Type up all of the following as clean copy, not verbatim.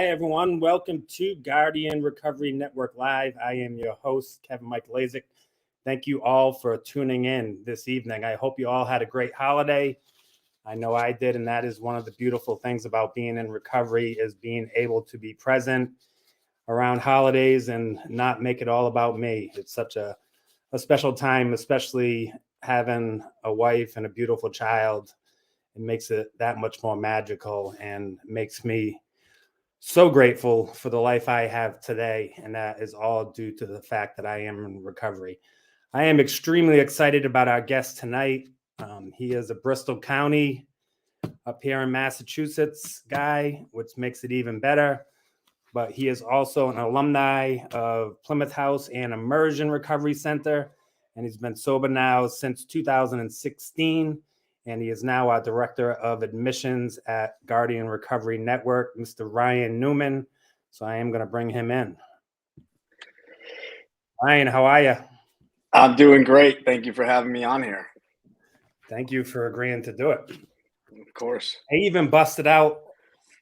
Hi, everyone. Welcome to Guardian Recovery Network Live. I am your host, Kevin Mike Lazick. Thank you all for tuning in this evening. I hope you all had a great holiday. I know I did, and that is one of the beautiful things about being in recovery is being able to be present around holidays and not make it all about me. It's such a special time, especially having a wife and a beautiful child. It makes it that much more magical and makes me so grateful for the life I have today. And that is all due to the fact that I am in recovery. I am extremely excited about our guest tonight. He is a Bristol County up here in Massachusetts guy, which makes it even better. But he is also an alumni of Plymouth House and Immersion Recovery Center. And he's been sober now since 2016. And he is now our Director of Admissions at Guardian Recovery Network, Mr. Ryan Newman. So I am going to bring him in. Ryan, how are you? I'm doing great. Thank you for having me on here. Thank you for agreeing to do it. Of course. I even busted out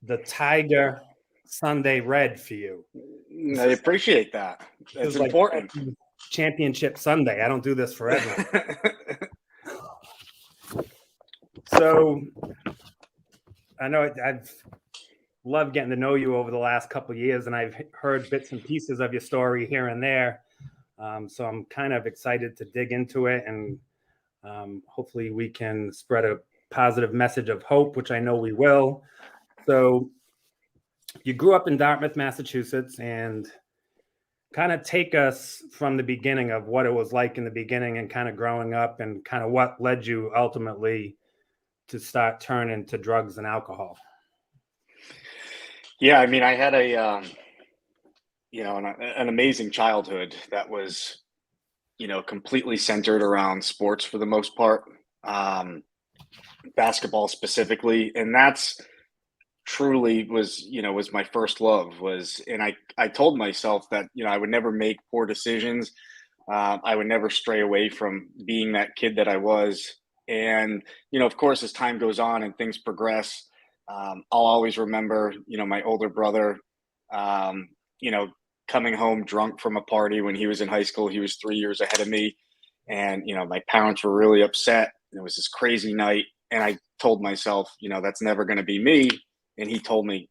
the Tiger Sunday Red for you. I appreciate that. That's important. Like Championship Sunday. I don't do this forever. So I know I've loved getting to know you over the last couple of years, and I've heard bits and pieces of your story here and there. So I'm kind of excited to dig into it, and hopefully we can spread a positive message of hope, which I know we will. So you grew up in Dartmouth, Massachusetts, and kind of take us from the beginning of what it was like in the beginning and kind of growing up and kind of what led you ultimately to start turning to drugs and alcohol. Yeah, I mean, I had an amazing childhood that was, completely centered around sports for the most part, basketball specifically, and that's truly was my first love and I told myself that, I would never make poor decisions. I would never stray away from being that kid that I was. And, of course, as time goes on and things progress, I'll always remember, my older brother, coming home drunk from a party when he was in high school. He was 3 years ahead of me. And, my parents were really upset. It was this crazy night. And I told myself, that's never going to be me. And he told me,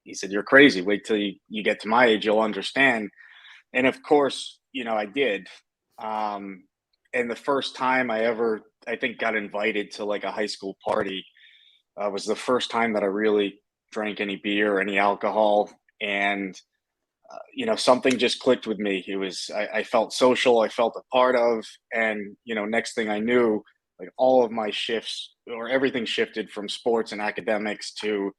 he said, "You're crazy. Wait till you get to my age, you'll understand." And of course, I did. And the first time I think, got invited to like a high school party was the first time that I really drank any beer or any alcohol. And, something just clicked with me. I felt social, I felt a part of, and, next thing I knew, like all of my shifts or everything shifted from sports and academics to,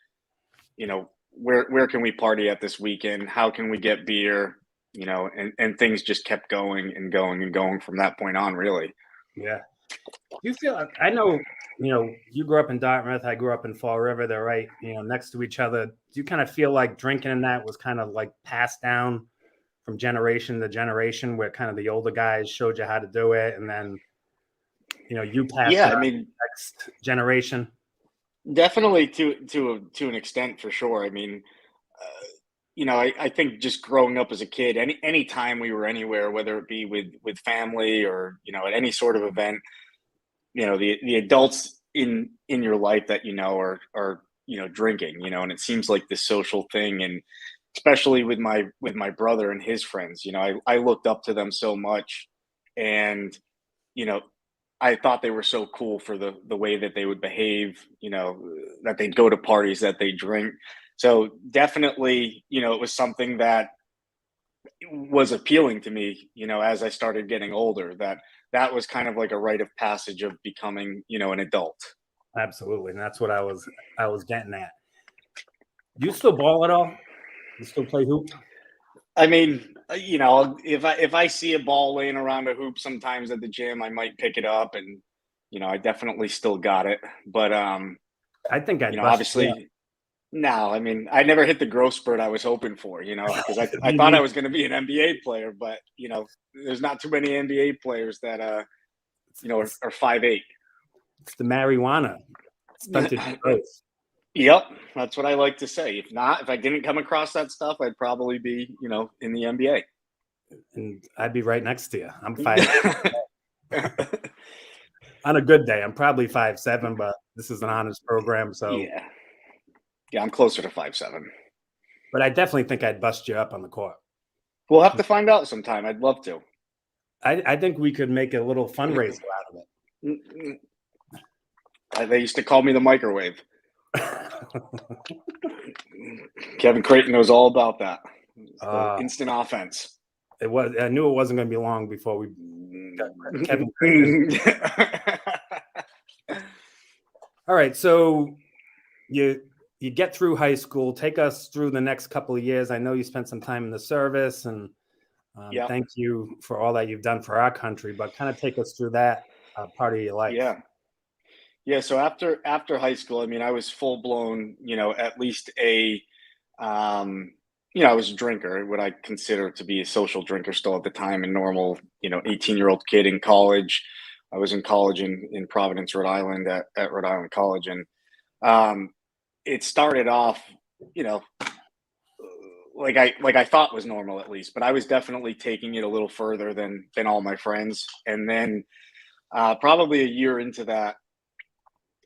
where can we party at this weekend? How can we get beer? And things just kept going and going and going from that point on, really. Yeah. You feel, I know, you grew up in Dartmouth, I grew up in Fall River. They're right, next to each other. Do you kind of feel like drinking in that was kind of like passed down from generation to generation, where kind of the older guys showed you how to do it, and then, you passed it on to the next generation? Definitely to an extent, for sure. I mean, I think just growing up as a kid, any time we were anywhere, whether it be with family or, at any sort of event, the adults in your life that, are, drinking, and it seems like this social thing. And especially with my brother and his friends, I looked up to them so much. And, I thought they were so cool for the way that they would behave, that they'd go to parties, that they drink. So definitely, it was something that was appealing to me, as I started getting older, that was kind of like a rite of passage of becoming, an adult. Absolutely. And that's what I was getting at. Do you still ball at all? You still play hoop? I mean, if I see a ball laying around a hoop sometimes at the gym, I might pick it up, and I definitely still got it. But I think I'd obviously no. I mean, I never hit the growth spurt I was hoping for, because I thought I was going to be an NBA player, but there's not too many NBA players that are 5'8". It's the marijuana. Stunted growth. Yep, that's what I like to say. If not, if I didn't come across that stuff, I'd probably be, in the NBA. And I'd be right next to you. I'm 5. On a good day, I'm probably 5'7", but this is an honest program, so. Yeah. Yeah, I'm closer to 5'7". But I definitely think I'd bust you up on the court. We'll have to find out sometime. I'd love to. I think we could make a little fundraiser out of Mm-mm. They used to call me the microwave. it. Kevin Creighton knows all about that. Instant offense. It was. I knew it wasn't going to be long before we got Kevin Creighton. All right, so you get through high school. Take us through the next couple of years. I know you spent some time in the service, and Yep. thank you for all that you've done for our country. But kind of take us through that part of your life. Yeah. So after high school, I mean, I was full blown. At least I was a drinker, what I consider to be a social drinker still at the time, a normal, 18-year-old kid in college. I was in college in Providence, Rhode Island at Rhode Island College. And it started off, you know, like I thought was normal at least, but I was definitely taking it a little further than all my friends. And then probably a year into that,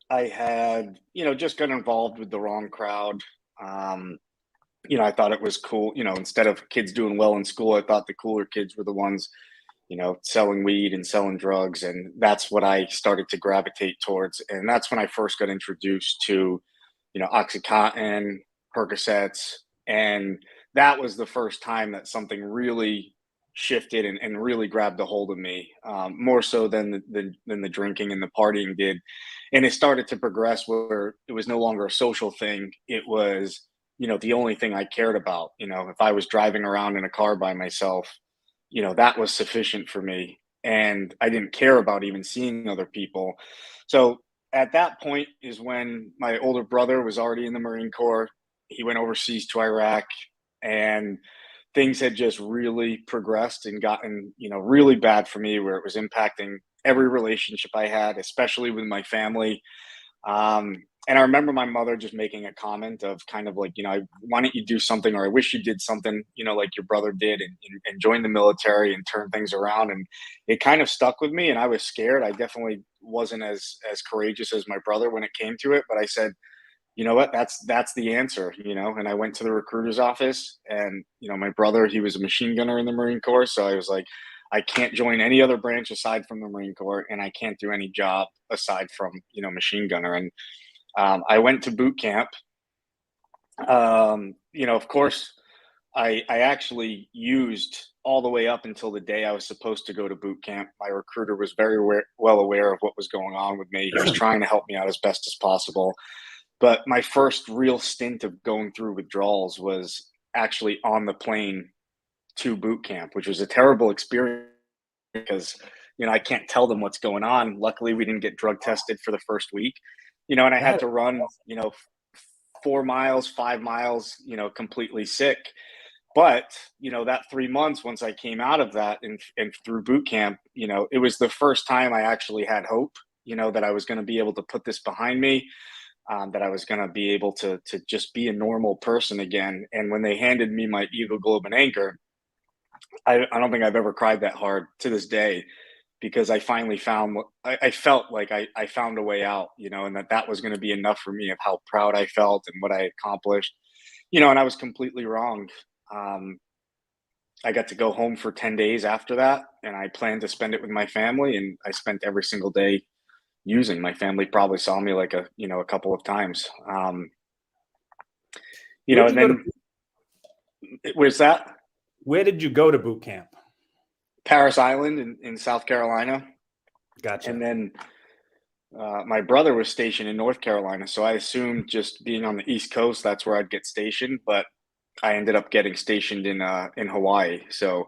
I had, just got involved with the wrong crowd. I thought it was cool, instead of kids doing well in school, I thought the cooler kids were the ones, selling weed and selling drugs. And that's what I started to gravitate towards. And that's when I first got introduced to, Oxycontin, Percocets. And that was the first time that something really shifted and really grabbed a hold of me, more so than the drinking and the partying did. And it started to progress where it was no longer a social thing. It was, the only thing I cared about. If I was driving around in a car by myself, that was sufficient for me. And I didn't care about even seeing other people. So at that point is when my older brother was already in the Marine Corps. He went overseas to Iraq, and things had just really progressed and gotten, really bad for me, where it was impacting every relationship I had, especially with my family. And I remember my mother just making a comment of kind of like, why don't you do something, or I wish you did something, like your brother did, and join the military and turn things around. And it kind of stuck with me, and I was scared. I definitely wasn't as courageous as my brother when it came to it, but I said, you know what, that's the answer. And I went to the recruiter's office, and my brother, he was a machine gunner in the Marine Corps, so I was like, I can't join any other branch aside from the Marine Corps, and I can't do any job aside from machine gunner. And I went to boot camp. Of course, I actually used all the way up until the day I was supposed to go to boot camp. My recruiter was very well aware of what was going on with me. He was trying to help me out as best as possible. But my first real stint of going through withdrawals was actually on the plane to boot camp, which was a terrible experience because, I can't tell them what's going on. Luckily, we didn't get drug tested for the first week, and I had to run, 4 miles, 5 miles, completely sick. But, that 3 months, once I came out of that and through boot camp, it was the first time I actually had hope, that I was going to be able to put this behind me, that I was going to be able to just be a normal person again. And when they handed me my Eagle Globe and Anchor, I don't think I've ever cried that hard to this day, because I finally found what I felt like I found a way out, and that was going to be enough for me of how proud I felt and what I accomplished, and I was completely wrong. Um, I got to go home for 10 days after that, and I planned to spend it with my family, and I spent every single day using. My family probably saw me like a couple of times. And then where's that? Where did you go to boot camp? Paris Island in South Carolina. Gotcha. And then my brother was stationed in North Carolina, so I assumed just being on the East Coast, that's where I'd get stationed. But I ended up getting stationed in Hawaii. So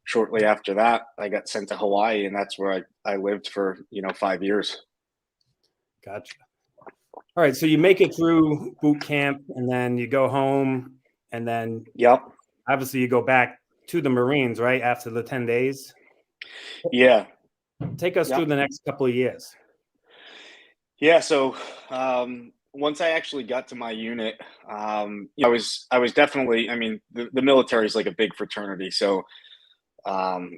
shortly after that, I got sent to Hawaii, and that's where I lived for 5 years. Gotcha. All right, so you make it through boot camp, and then you go home, and then obviously you go back to the Marines, right, after the 10 days? Yeah. Take us through the next couple of years. Yeah, so once I actually got to my unit, I was definitely, I mean, the military is like a big fraternity. So I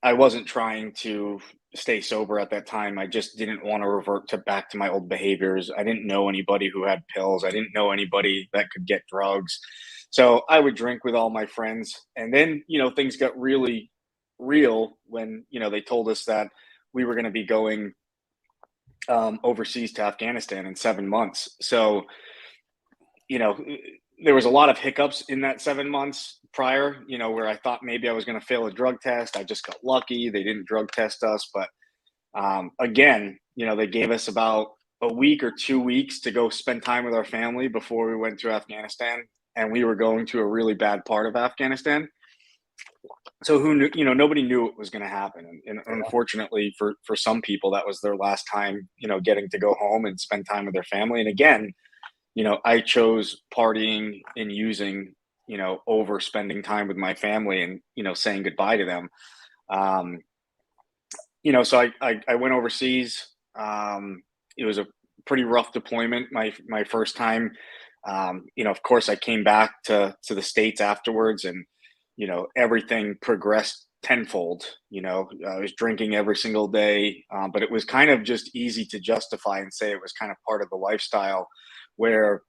wasn't trying to stay sober at that time. I just didn't want to revert to back to my old behaviors. I didn't know anybody who had pills. I didn't know anybody that could get drugs. So I would drink with all my friends. And then, things got really real when, they told us that we were going to be going overseas to Afghanistan in 7 months. So, you know, there was a lot of hiccups in that 7 months prior, where I thought maybe I was going to fail a drug test. I just got lucky. They didn't drug test us. But again, they gave us about a week or 2 weeks to go spend time with our family before we went to Afghanistan. And we were going to a really bad part of Afghanistan. So who knew, nobody knew it was going to happen. And unfortunately for some people, that was their last time, getting to go home and spend time with their family. And again, I chose partying and using, over spending time with my family and, saying goodbye to them. So I went overseas. It was a pretty rough deployment, my first time. Of course I came back to the States afterwards, and, everything progressed tenfold. I was drinking every single day, but it was kind of just easy to justify and say it was kind of part of the lifestyle where,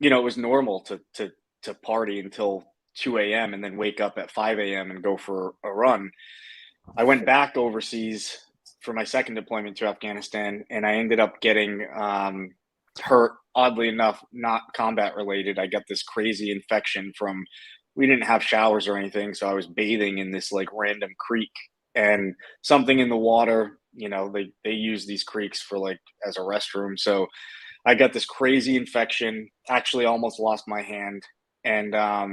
it was normal to party until 2 a.m. and then wake up at 5 a.m. and go for a run. I went back overseas for my second deployment to Afghanistan, and I ended up getting hurt. Oddly enough, not combat related. I got this crazy infection from, we didn't have showers or anything, so I was bathing in this like random creek, and something in the water, they use these creeks for like as a restroom. So I got this crazy infection, actually almost lost my hand. And I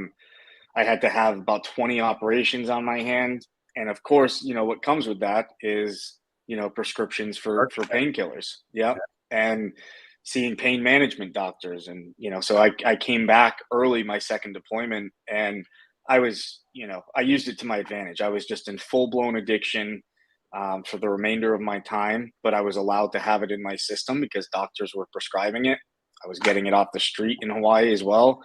had to have about 20 operations on my hand. And of course, what comes with that is, prescriptions for painkillers. Yep. And seeing pain management doctors. And, so I came back early my second deployment, and I was, I used it to my advantage. I was just in full blown addiction for the remainder of my time, but I was allowed to have it in my system because doctors were prescribing it. I was getting it off the street in Hawaii as well.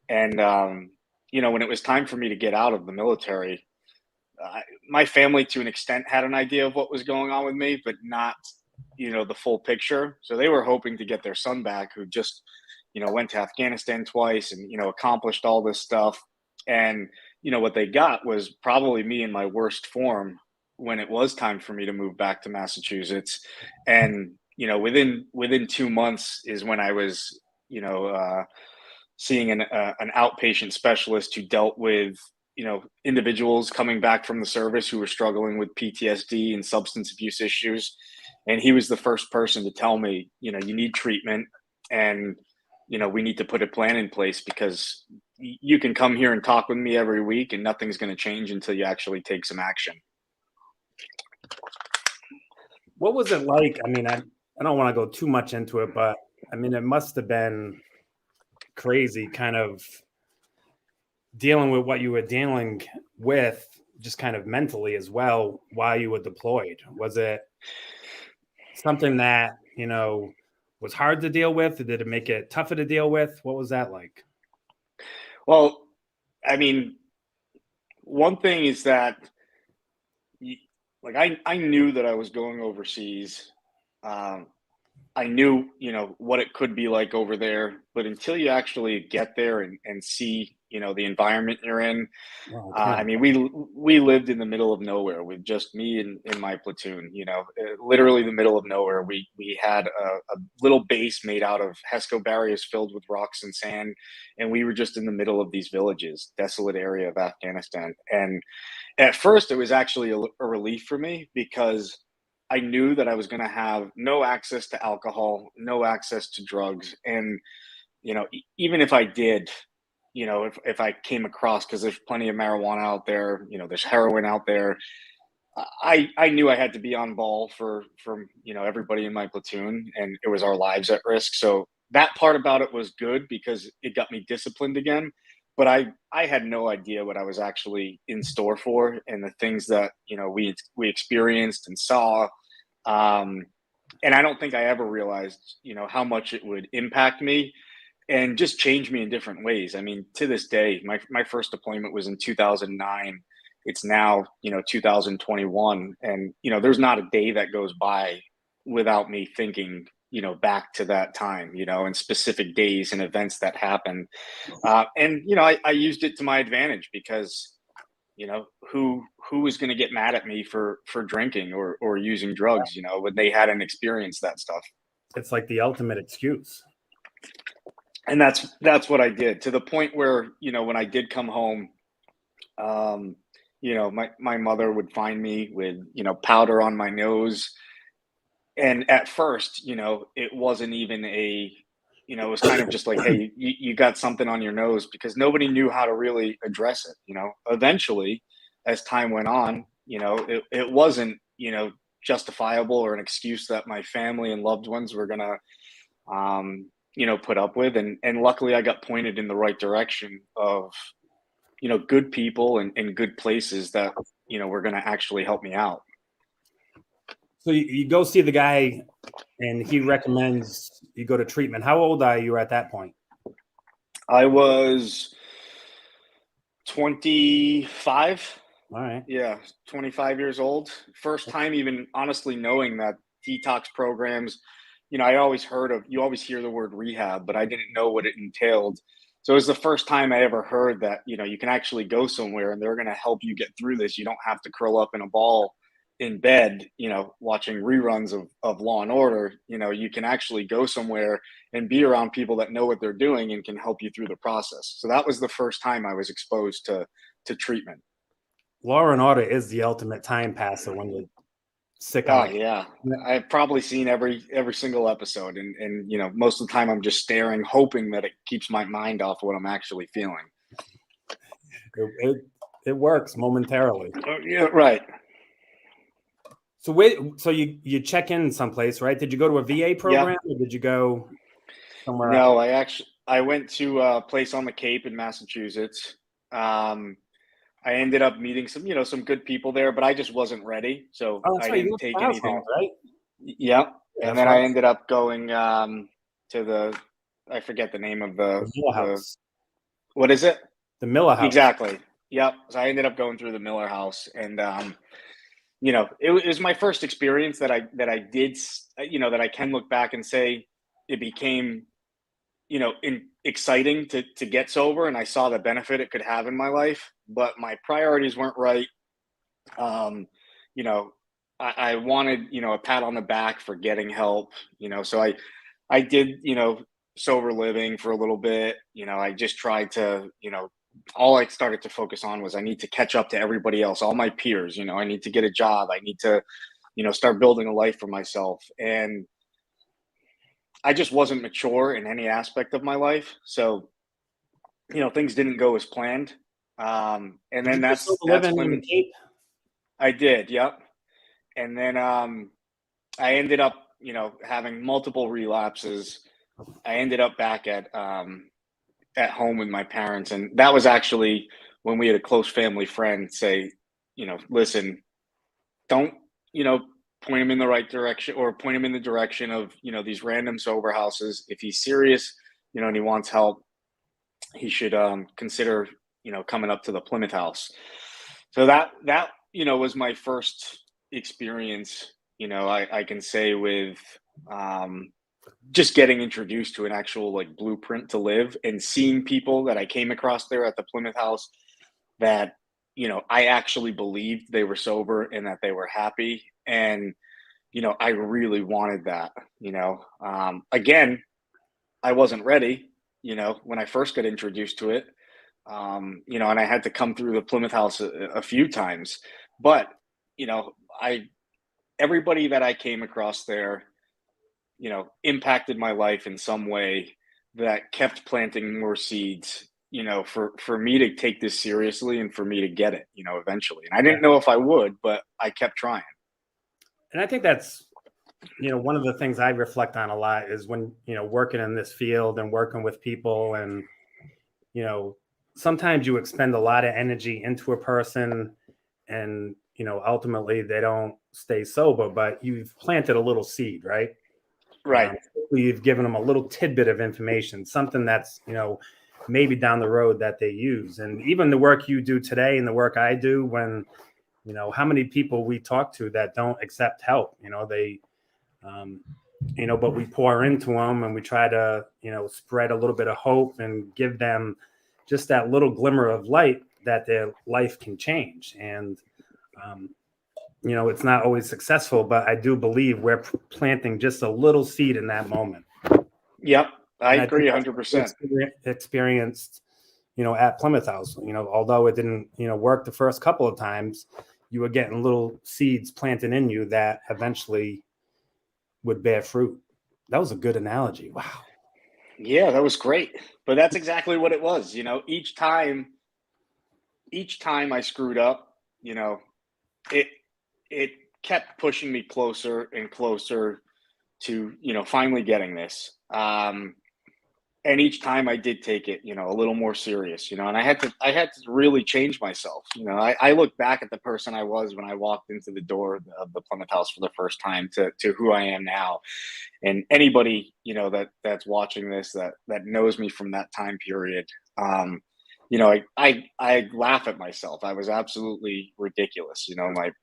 And, when it was time for me to get out of the military, my family to an extent had an idea of what was going on with me, but not, the full picture. So they were hoping to get their son back, who just, went to Afghanistan twice and, accomplished all this stuff. And, what they got was probably me in my worst form when it was time for me to move back to Massachusetts. And, within 2 months is when I was, seeing an outpatient specialist who dealt with, individuals coming back from the service who were struggling with PTSD and substance abuse issues. And he was the first person to tell me, you need treatment, and, we need to put a plan in place, because you can come here and talk with me every week and nothing's going to change until you actually take some action. What was it like? I mean, I don't want to go too much into it, but I mean, it must have been crazy kind of dealing with what you were dealing with, just kind of mentally as well, while you were deployed. Was it something that, was hard to deal with? Or did it make it tougher to deal with? What was that like? Well, I mean, one thing is that, like, I knew that I was going overseas. I knew, what it could be like over there, but until you actually get there and see, the environment you're in. I mean, we lived in the middle of nowhere with just me and my platoon, literally the middle of nowhere. We had a little base made out of HESCO barriers filled with rocks and sand. And we were just in the middle of these villages, desolate area of Afghanistan. And at first it was actually a relief for me, because I knew that I was going to have no access to alcohol, no access to drugs. And, even if I did, if I came across, because there's plenty of marijuana out there, there's heroin out there. I knew I had to be on ball for everybody in my platoon, and it was our lives at risk. So that part about it was good, because it got me disciplined again. But I had no idea what I was actually in store for, and the things that we experienced and saw. and I don't think I ever realized, how much it would impact me and just change me in different ways. I mean, to this day, my first deployment was in 2009. It's now, 2021, and there's not a day that goes by without me thinking, back to that time, and specific days and events that happened. And I used it to my advantage because who was going to get mad at me for drinking or using drugs, when they hadn't experienced that stuff. It's like the ultimate excuse. And that's what I did, to the point where, when I did come home, my mother would find me with, powder on my nose. And at first, it wasn't even it was kind of just like, hey, you got something on your nose, because nobody knew how to really address it. Eventually, as time went on, it wasn't, justifiable or an excuse that my family and loved ones were gonna, put up with. And luckily I got pointed in the right direction of, good people and good places that, were going to actually help me out. So you go see the guy and he recommends you go to treatment. How old are you at that point? I was 25. All right. Yeah, 25 years old. First time even honestly knowing that detox programs, you always you always hear the word rehab, but I didn't know what it entailed. So it was the first time I ever heard that, you can actually go somewhere and they're going to help you get through this. You don't have to curl up in a ball in bed, watching reruns of Law and Order. You can actually go somewhere and be around people that know what they're doing and can help you through the process. So that was the first time I was exposed to treatment. Law and Order is the ultimate time passer when you're sick. Oh yeah, I've probably seen every single episode, and most of the time I'm just staring, hoping that it keeps my mind off what I'm actually feeling. It works momentarily. Yeah, right. So you check in someplace, right? Did you go to a VA program, or did you go somewhere No, else? I went to a place on the Cape in Massachusetts. I ended up meeting some good people there, but I just wasn't ready, so I didn't take anything. House, right? Yep. And then I ended up going to I forget the name of the Miller House. What is it? The Miller House. Exactly. Yep. So I ended up going through the Miller House, and it was my first experience that I did, that I can look back and say it became, exciting to get sober, and I saw the benefit it could have in my life, but my priorities weren't right. I wanted, a pat on the back for getting help, so I did, sober living for a little bit. I just tried to, all I started to focus on was I need to catch up to everybody else, all my peers. I need to get a job. I need to, start building a life for myself. And I just wasn't mature in any aspect of my life. So, things didn't go as planned. And then that's when I did. Yep. And then I ended up, having multiple relapses. I ended up back at home with my parents, and that was actually when we had a close family friend say, listen, don't, point him in the right direction, or point him in the direction of, these random sober houses. If he's serious, and he wants help, he should consider, coming up to the Plymouth House. So that was my first experience, I can say, with just getting introduced to an actual like blueprint to live, and seeing people that I came across there at the Plymouth House that, I actually believed they were sober and that they were happy. And, I really wanted that, again, I wasn't ready, when I first got introduced to it, and I had to come through the Plymouth House a few times, but, everybody that I came across there, impacted my life in some way that kept planting more seeds, for me to take this seriously and for me to get it, eventually. And I didn't know if I would, but I kept trying. And I think that's, one of the things I reflect on a lot is when, working in this field and working with people, and, sometimes you expend a lot of energy into a person, and ultimately they don't stay sober, but you've planted a little seed, right? Right. You've given them a little tidbit of information, something that's maybe down the road that they use. And even the work you do today and the work I do, when how many people we talk to that don't accept help, they but we pour into them and we try to spread a little bit of hope and give them just that little glimmer of light that their life can change. And it's not always successful, but I do believe we're planting just a little seed in that moment. Yep, I And agree I think 100%. Experienced, at Plymouth House, although it didn't, work the first couple of times, you were getting little seeds planted in you that eventually would bear fruit. That was a good analogy. Wow. Yeah, that was great. But that's exactly what it was. Each time I screwed up, it it kept pushing me closer and closer to, finally getting this. And each time I did take it, a little more serious, and I had to really change myself. I look back at the person I was when I walked into the door of the Plymouth House for the first time to who I am now. And anybody, that's watching this, that knows me from that time period, I laugh at myself. I was absolutely ridiculous.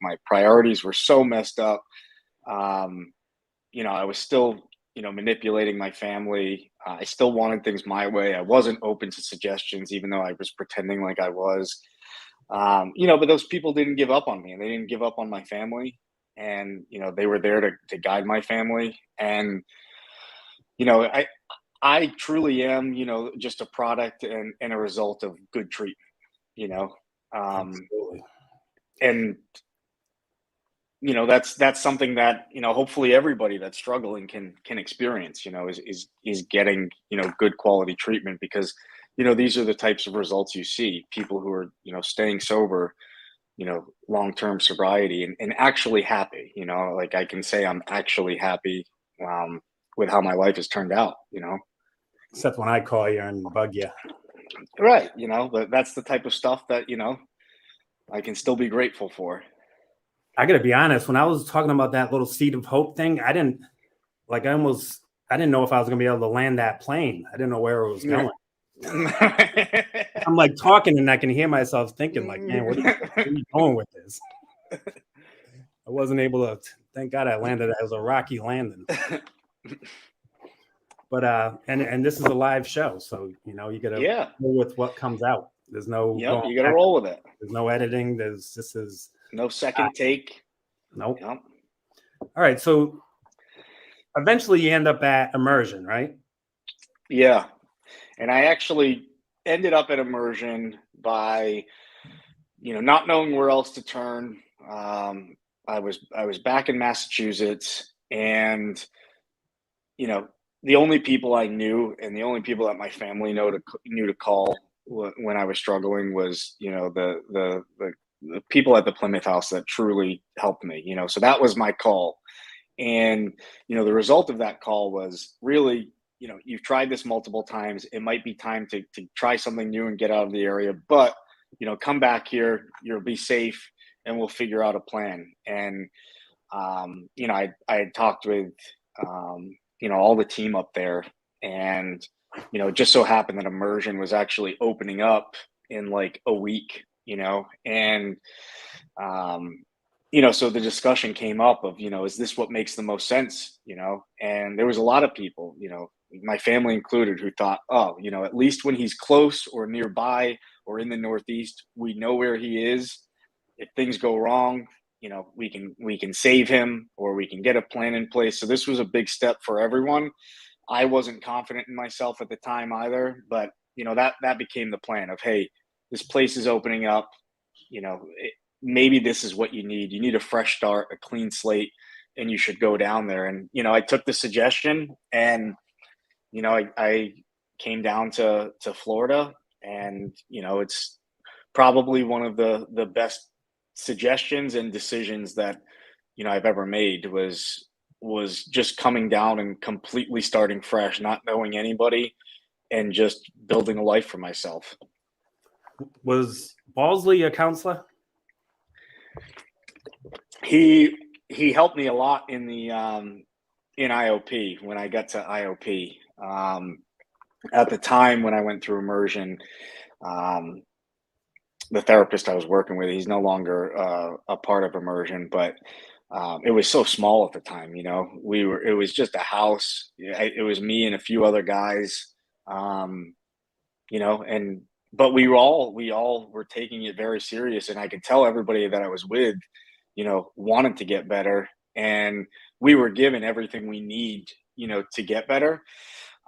My priorities were so messed up. I was still, manipulating my family. I still wanted things my way. I wasn't open to suggestions, even though I was pretending like I was. But those people didn't give up on me, and they didn't give up on my family. And they were there to guide my family. And I truly am, just a product and a result of good treatment. Absolutely. And that's something that hopefully everybody that's struggling can experience, is getting good quality treatment, because these are the types of results you see, people who are staying sober, long-term sobriety, and actually happy. Like, I can say I'm actually happy with how my life has turned out. Except when I call you and bug you. Right. But that's the type of stuff that I can still be grateful for. I got to be honest, when I was talking about that little seed of hope thing, I didn't know if I was going to be able to land that plane. I didn't know where it was going. I'm like talking and I can hear myself thinking like, man, where are you going with this? I wasn't able to, thank God I landed. It was a rocky landing. But, and this is a live show. So, you got to go with what comes out. There's no, you got to roll with it. There's no editing. This is no second take. Nope. Yep. All right. So eventually you end up at Immersion, right? Yeah. And I actually ended up at Immersion by, not knowing where else to turn. I was back in Massachusetts, and, the only people I knew and the only people that my family knew to call when I was struggling was, the people at the Plymouth House that truly helped me, so that was my call. And, the result of that call was really, you've tried this multiple times. It might be time to try something new and get out of the area, but, come back here, you'll be safe, and we'll figure out a plan. And, I had talked with, all the team up there, and, it just so happened that Immersion was actually opening up in like a week, and, so the discussion came up of, is this what makes the most sense? And there was a lot of people, my family included, who thought, oh, at least when he's close or nearby or in the Northeast, we know where he is. If things go wrong, we can save him, or we can get a plan in place. So this was a big step for everyone. I wasn't confident in myself at the time either, but that became the plan of, hey, this place is opening up, maybe this is what you need. You need a fresh start, a clean slate, and you should go down there. And, I took the suggestion, and, I came down to Florida, and, it's probably one of the best suggestions and decisions that, I've ever made, was just coming down and completely starting fresh, not knowing anybody, and just building a life for myself. Was Balsley a counselor? He helped me a lot in the in IOP when I got to IOP. At the time when I went through immersion, um, the therapist I was working with, he's no longer a part of immersion, but it was so small at the time. It was just a house. It was me and a few other guys. Um, and but we all were taking it very serious, and I could tell everybody that I was with, wanted to get better, and we were given everything we need, to get better.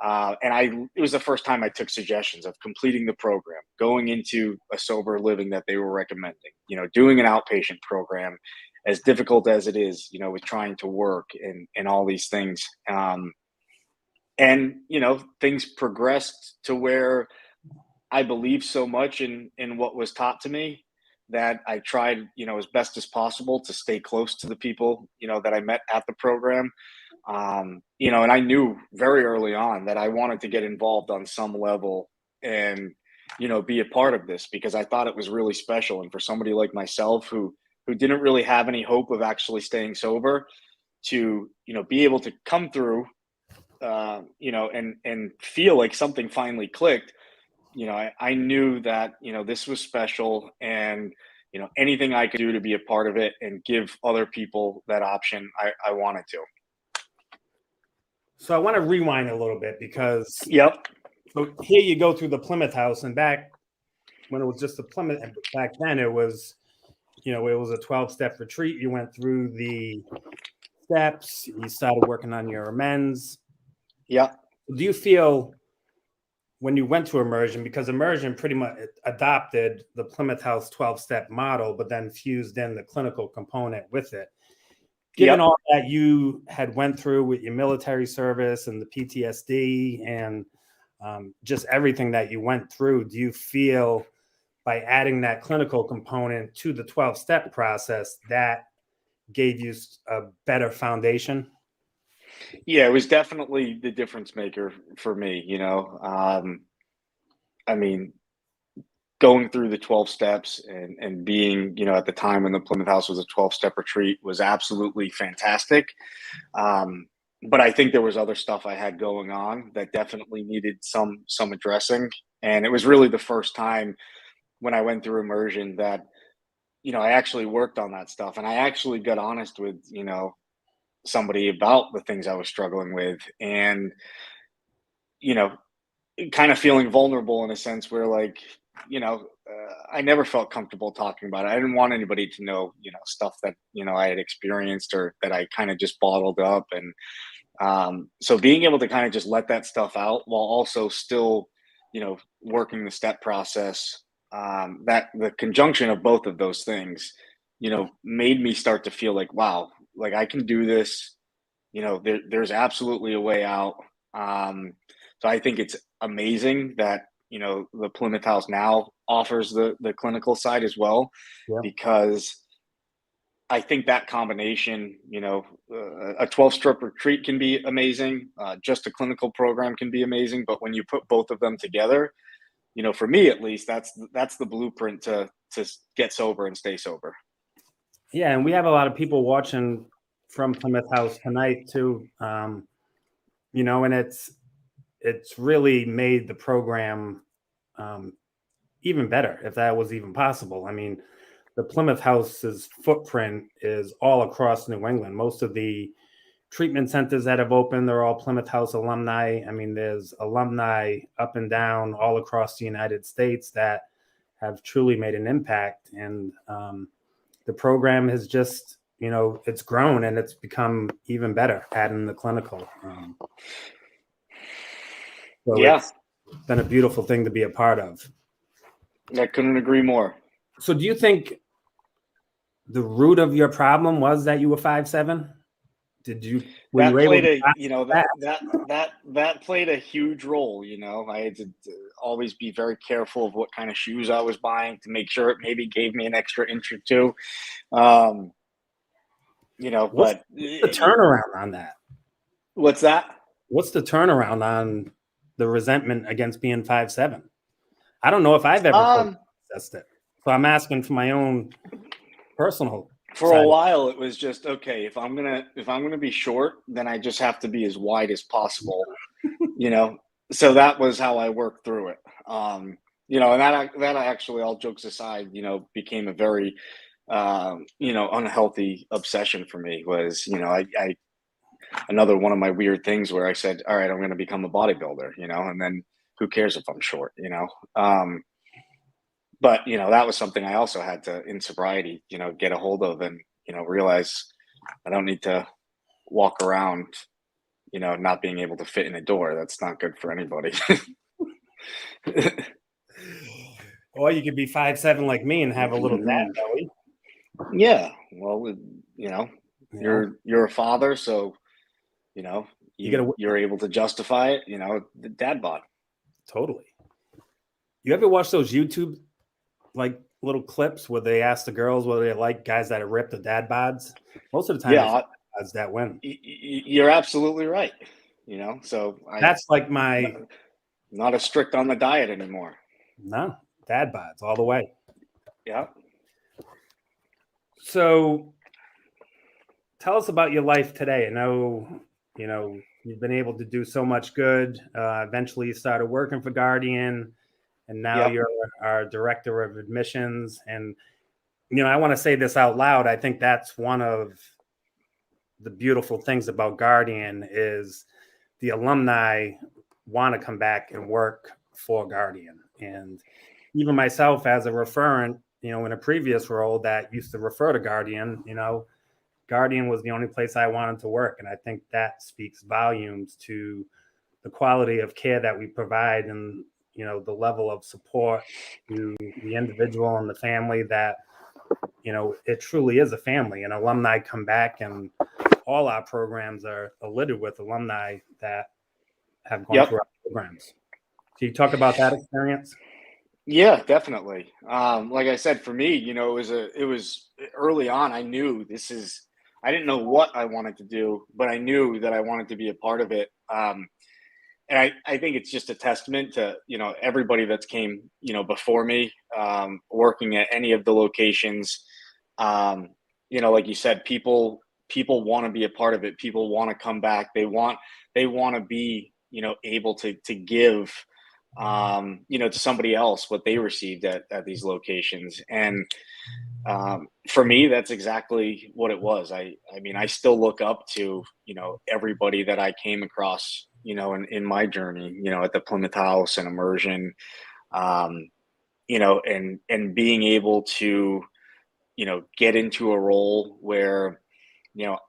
It was the first time I took suggestions of completing the program, going into a sober living that they were recommending, doing an outpatient program, as difficult as it is, with trying to work and all these things. And things progressed to where I believed so much in what was taught to me that I tried, as best as possible to stay close to the people, that I met at the program. And I knew very early on that I wanted to get involved on some level and, be a part of this, because I thought it was really special. And for somebody like myself who didn't really have any hope of actually staying sober, to, be able to come through, and feel like something finally clicked. I knew that, this was special, and, anything I could do to be a part of it and give other people that option, I wanted to. So I want to rewind a little bit, because Yep. so here you go through the Plymouth House, and back when it was just the Plymouth, back then it was, it was a 12-step retreat. You went through the steps, you started working on your amends. Yeah. Do you feel when you went to immersion, because immersion pretty much adopted the Plymouth House 12-step model, but then fused in the clinical component with it? Given all that you had went through with your military service and the PTSD and just everything that you went through, do you feel by adding that clinical component to the 12-step process, that gave you a better foundation? Yeah, it was definitely the difference maker for me. I mean, going through the 12 steps and being, at the time when the Plymouth House was a 12-step retreat, was absolutely fantastic. But I think there was other stuff I had going on that definitely needed some addressing. And it was really the first time when I went through immersion that, I actually worked on that stuff, and I actually got honest with, somebody about the things I was struggling with, and, you know, kind of feeling vulnerable in a sense where, like, I never felt comfortable talking about it. I didn't want anybody to know, stuff that, I had experienced or that I kind of just bottled up. And so being able to kind of just let that stuff out while also still, working the step process, that the conjunction of both of those things, made me start to feel like, wow, like I can do this. There's absolutely a way out. So I think it's amazing that, the Plymouth House now offers the clinical side as well, because I think that combination, a 12-step retreat can be amazing. Just a clinical program can be amazing. But when you put both of them together, for me at least, that's the blueprint to get sober and stay sober. Yeah, and we have a lot of people watching from Plymouth House tonight too. And it's really made the program even better, if that was even possible. I mean, the Plymouth House's footprint is all across New England. Most of the treatment centers that have opened, they're all Plymouth House alumni. I mean, there's alumni up and down all across the United States that have truly made an impact. And the program has just, it's grown and it's become even better, adding the clinical. It's been a beautiful thing to be a part of. I couldn't agree more. So do you think the root of your problem was that you were 5'7"? That played a huge role. I had to always be very careful of what kind of shoes I was buying to make sure it maybe gave me an extra inch or two. What's the turnaround on that? What's that? What's the turnaround on the resentment against being 5'7"? I don't know if I've ever processed it. So I'm asking for my own personal For a while, it was just okay. If I'm gonna be short, then I just have to be as wide as possible, you know. So that was how I worked through it. And that actually, all jokes aside, became a very unhealthy obsession for me. Was I another one of my weird things where I said, all right, I'm going to become a bodybuilder, and then who cares if I'm short, but that was something I also had to, in sobriety, get a hold of and realize I don't need to walk around, not being able to fit in a door. That's not good for anybody. Or you could be 5'7" like me and have a little dad belly. Yeah, well, you're a father, so you're able to justify it. The dad bod. Totally. You ever watch those YouTube like little clips where they ask the girls whether they like guys that are ripped or dad bods? Most of the time, yeah, it's that win. You're absolutely right. So That's like my not as strict on the diet anymore. No, dad bods all the way. Yeah. So tell us about your life today. I know, you've been able to do so much good. Eventually you started working for Guardian, and now you're our director of admissions. And, I want to say this out loud. I think that's one of the beautiful things about Guardian is the alumni want to come back and work for Guardian. And even myself as a referent, in a previous role that used to refer to Guardian, Guardian was the only place I wanted to work. And I think that speaks volumes to the quality of care that we provide and, the level of support to the individual and the family that, it truly is a family. And alumni come back, and all our programs are littered with alumni that have gone through our programs. Can you talk about that experience? Yeah, definitely. Like I said, for me, it was early on. I knew I didn't know what I wanted to do, but I knew that I wanted to be a part of it. And I think it's just a testament to, everybody that's came, before me, working at any of the locations. Like you said, people want to be a part of it. People want to come back. They want to be, able to give, to somebody else what they received at these locations. And for me, that's exactly what it was. I mean, I still look up to, everybody that I came across, in my journey, at the Plymouth House and Immersion, and being able to, get into a role where,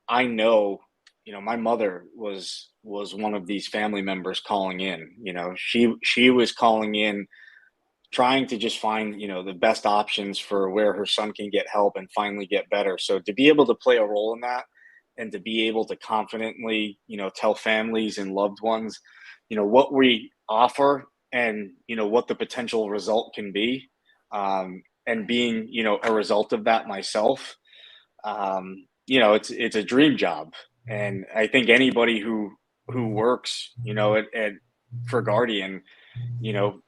I know, my mother was one of these family members calling in. She was calling in, trying to just find, the best options for where her son can get help and finally get better. So to be able to play a role in that, and to be able to confidently, tell families and loved ones, what we offer and, what the potential result can be, and being, a result of that myself, it's a dream job. And I think anybody who works, for Guardian,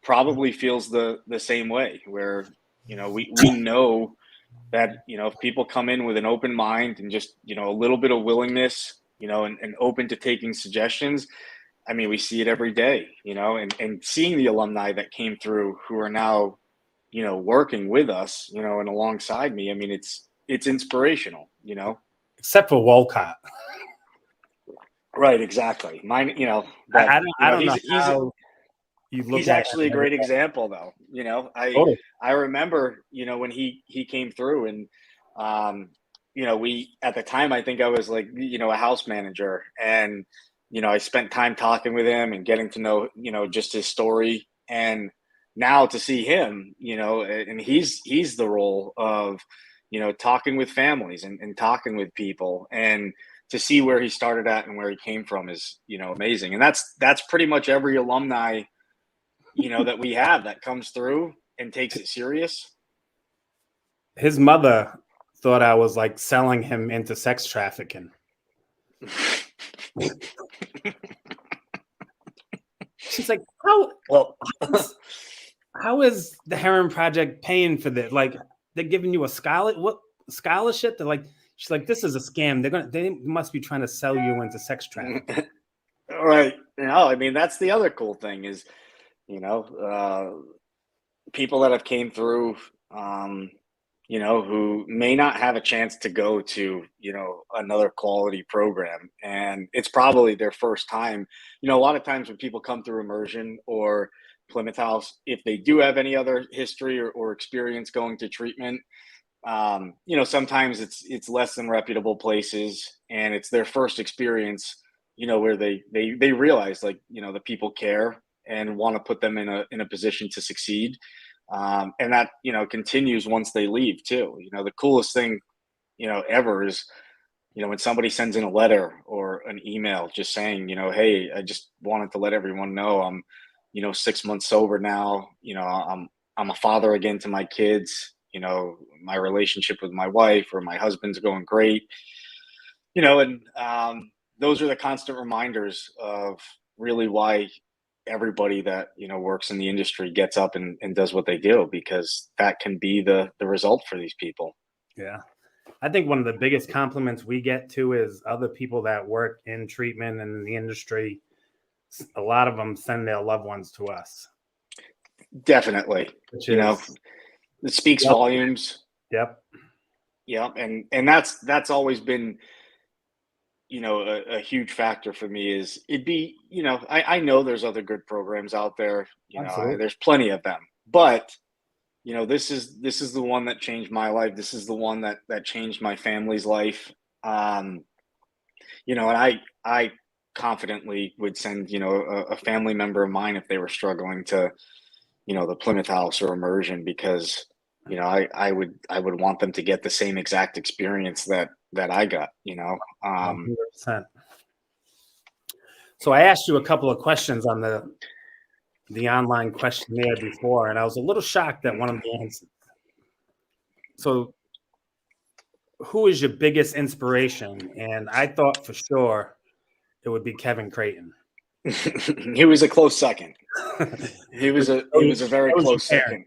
probably feels the same way, where, we know that, if people come in with an open mind and just, a little bit of willingness, and open to taking suggestions. I mean, we see it every day, and seeing the alumni that came through who are now, working with us, and alongside me. I mean, it's inspirational, Except for Wolcott. Right. Exactly. Mine, I don't know how you look he's at actually a great example, though. Totally. I remember, when he came through, and we, at the time, I think I was like, a house manager, and I spent time talking with him and getting to know, just his story. And now to see him, and he's the role of, talking with families and talking with people, and to see where he started at and where he came from is, amazing. And that's pretty much every alumni, that we have that comes through and takes it serious. His mother thought I was like selling him into sex trafficking. She's like, how is the Heron Project paying for this? Like, they're giving you a scholarship? scholarship. They're like, she's like, this is a scam. They must be trying to sell you into sex trafficking. Right. I mean, that's the other cool thing is, you know, people that have came through, who may not have a chance to go to, another quality program. And it's probably their first time. A lot of times when people come through immersion or Plymouth House, if they do have any other history or experience going to treatment, sometimes it's less than reputable places and it's their first experience, where they realize like, the people care and want to put them in a position to succeed. And that, continues once they leave too. The coolest thing, ever is, when somebody sends in a letter or an email just saying, hey, I just wanted to let everyone know I'm, 6 months sober now. I'm a father again to my kids. My relationship with my wife or my husband's going great. And those are the constant reminders of really why everybody that works in the industry gets up and does what they do, because that can be the result for these people. Yeah. I think one of the biggest compliments we get to is other people that work in treatment and in the industry. A lot of them send their loved ones to us. Definitely. Which is, it speaks volumes. Yep. Yep. And that's always been, a huge factor for me is it'd be, I know there's other good programs out there, there's plenty of them, but this is the one that changed my life. This is the one that changed my family's life. And I confidently would send, a family member of mine if they were struggling to, the Plymouth House or immersion, because, I would want them to get the same exact experience that I got, 100%. So I asked you a couple of questions on the online questionnaire before, and I was a little shocked at one of the answers. So who is your biggest inspiration? And I thought for sure it would be Kevin Creighton. He was a close second. He was a very close second.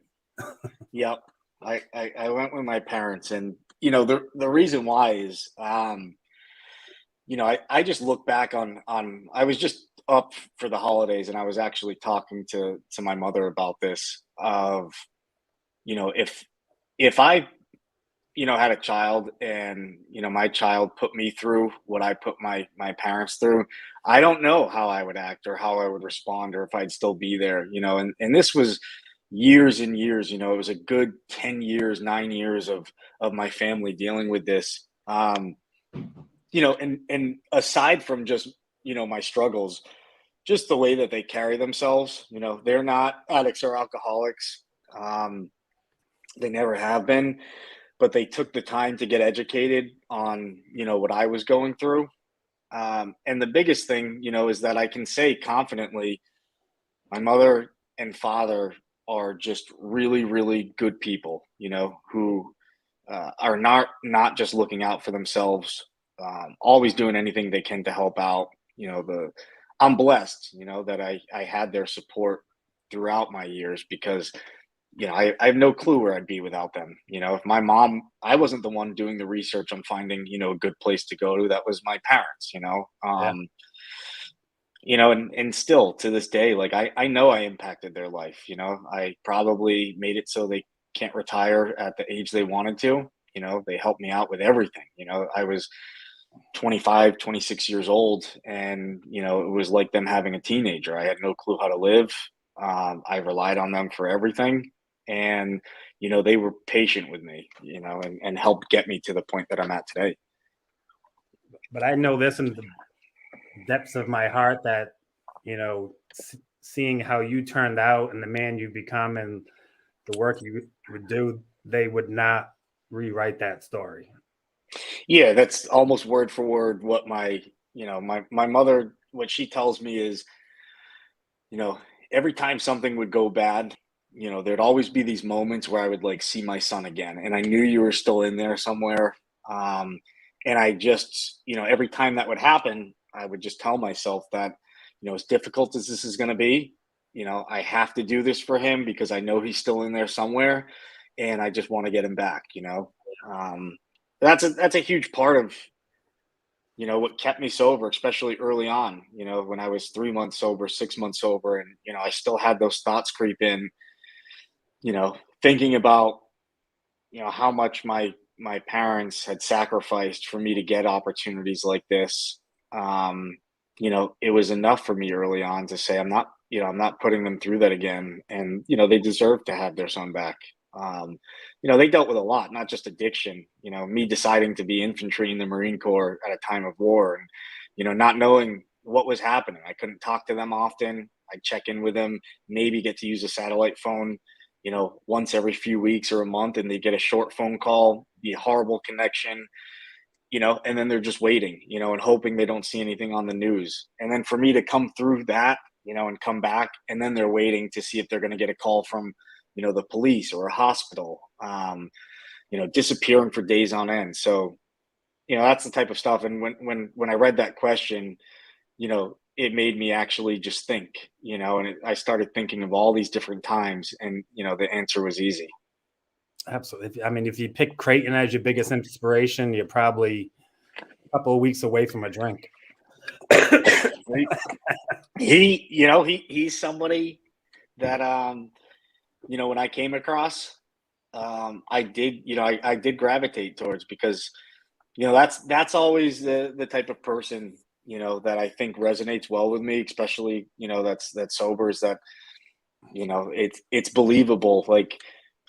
Yep. I went with my parents, and the reason why is I just look back on I was just up for the holidays and I was actually talking to my mother about this of if I had a child and my child put me through what I put my parents through, I don't know how I would act or how I would respond or if I'd still be there, and this was years and years, it was a good 10 years, 9 years of my family dealing with this. And aside from just, my struggles, just the way that they carry themselves, they're not addicts or alcoholics. They never have been, but they took the time to get educated on, what I was going through. And the biggest thing, is that I can say confidently, my mother and father are just really, really good people, who are not just looking out for themselves, always doing anything they can to help out. I'm blessed, that I had their support throughout my years, because I have no clue where I'd be without them. If my mom, I wasn't the one doing the research on finding, a good place to go to. That was my parents, and still to this day, like I know I impacted their life. I probably made it so they can't retire at the age they wanted to. They helped me out with everything. I was 25, 26 years old, and it was like them having a teenager. I had no clue how to live. I relied on them for everything, and they were patient with me, and helped get me to the point that I'm at today. But I know this in the depths of my heart that seeing how you turned out and the man you become and the work you would do, they would not rewrite that story. Yeah, that's almost word for word what my mother, what she tells me is, every time something would go bad, there'd always be these moments where I would like see my son again, and I knew you were still in there somewhere. And I just, every time that would happen, I would just tell myself that, as difficult as this is going to be, I have to do this for him because I know he's still in there somewhere, and I just want to get him back. that's a huge part of, what kept me sober, especially early on, when I was 3 months sober, 6 months sober, and, I still had those thoughts creep in, thinking about, how much my parents had sacrificed for me to get opportunities like this. It was enough for me early on to say, I'm not putting them through that again. And, they deserve to have their son back. Um, they dealt with a lot, not just addiction, me deciding to be infantry in the Marine Corps at a time of war and, not knowing what was happening. I couldn't talk to them often. I'd check in with them, maybe get to use a satellite phone, once every few weeks or a month, and they get a short phone call, be a horrible connection, and then they're just waiting, and hoping they don't see anything on the news. And then for me to come through that, and come back, and then they're waiting to see if they're going to get a call from, the police or a hospital, disappearing for days on end. So, that's the type of stuff. And when I read that question, it made me actually just think, I started thinking of all these different times, and, the answer was easy. Absolutely. I mean, if you pick Creighton as your biggest inspiration, you're probably a couple of weeks away from a drink. He's somebody that, when I came across, I did gravitate towards, because, that's always the type of person, that I think resonates well with me, especially, that's sober, is that, it's believable. Like,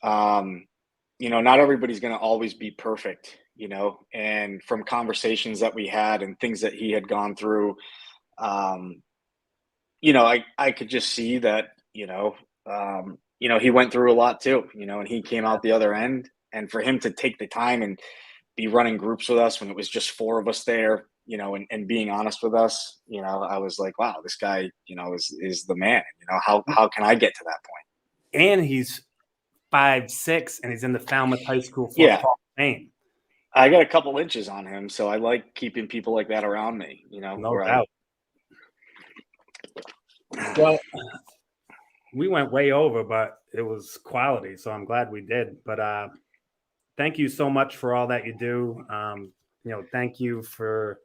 not everybody's going to always be perfect, and from conversations that we had and things that he had gone through, I could just see that, he went through a lot too, and he came out the other end. And for him to take the time and be running groups with us when it was just four of us there, and being honest with us, I was like, wow, this guy, is the man. How can I get to that point? And he's 5'6", and he's in the Falmouth High School Yeah. Hall of Fame. I got a couple inches on him, so I like keeping people like that around me, No doubt. Well, we went way over, but it was quality, so I'm glad we did. But thank you so much for all that you do. Thank you for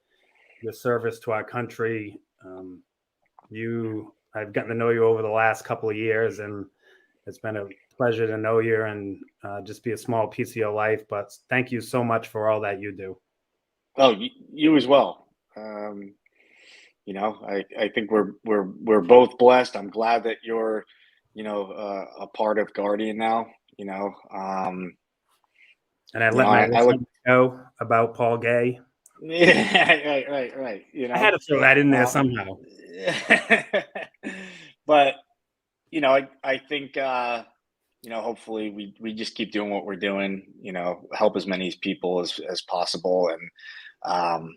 your service to our country. I've gotten to know you over the last couple of years, and it's been a pleasure to know you and just be a small piece of your life. But thank you so much for all that you do. Oh, you as well. I think we're both blessed. I'm glad that you're, a part of Guardian now. And I let my listeners know about Paul Gay. Yeah, right. I had to throw that in there somehow. But I think hopefully we just keep doing what we're doing. Help as many people as possible, and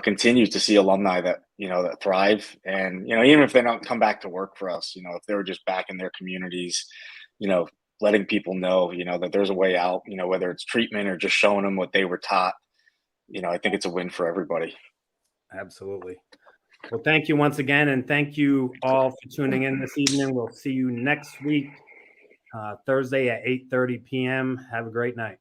continue to see alumni that that thrive. And even if they don't come back to work for us, if they're just back in their communities, letting people know that there's a way out. Whether it's treatment or just showing them what they were taught. I think it's a win for everybody. Absolutely. Well, thank you once again, and thank you all for tuning in this evening. We'll see you next week, Thursday at 8:30 p.m. Have a great night.